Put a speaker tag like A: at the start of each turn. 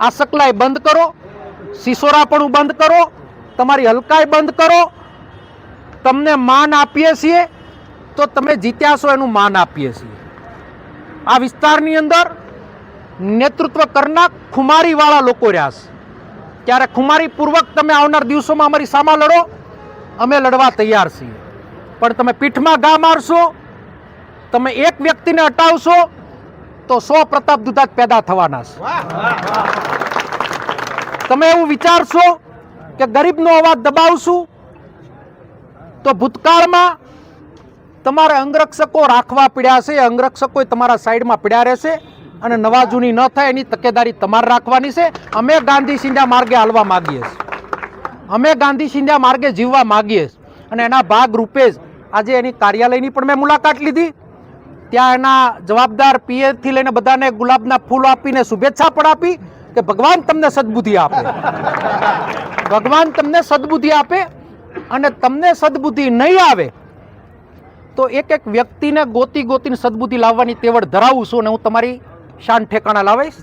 A: આસકલાઈ બંધ કરો, સિસોરાપણું બંધ કરો, તમારી હલકાઈ બંધ કરો. તમને માન આપીએ છીએ તો તમે જીત્યા છો એનું માન આપીએ છીએ. આ વિસ્તારની અંદર નેતૃત્વ કરનાર ખુમારીવાળા લોકો રહ્યા છે. ત્યારે ખુમારીપૂર્વક તમે આવનાર દિવસોમાં અમારી સામે લડો, અમે લડવા તૈયાર છીએ. પણ તમે પીઠમાં ઘા મારશો, તમે એક વ્યક્તિને હટાવશો તો 100 પ્રતાપ દુધાત પેદા થવાના છે. તમે એવું વિચારશો કે ગરીબનો અવાજ દબાવશું તો ભૂતકાળમાં તમારે અંગરક્ષકો રાખવા પડ્યા છે. અંગરક્ષકો તમારા સાઈડમાં પડ્યા રહેશે અને નવા જૂની ન થાય એની તકેદારી તમારે રાખવાની છે. અમે ગાંધી સિંધ્યા માર્ગે હાલવા માગીએ છીએ, અમે ગાંધી સિંધ્યા માર્ગે જીવવા માગીએ છીએ. અને એના ભાગ રૂપે જ આજે એની કાર્યાલયની પણ મેં મુલાકાત લીધી. ત્યાં એના જવાબદાર પીએથી લઈને બધાને ગુલાબના ફૂલ આપીને શુભેચ્છા પણ આપી કે ભગવાન તમને સદબુદ્ધિ આપે, ભગવાન તમને સદબુદ્ધિ આપે. અને તમને સદબુદ્ધિ નહીં આવે તો એક એક વ્યક્તિને ગોતીને સદબુદ્ધિ લાવવાની તેવડ ધરાવું છું અને હું તમારી શાન ઠેકાણા લાવીશ.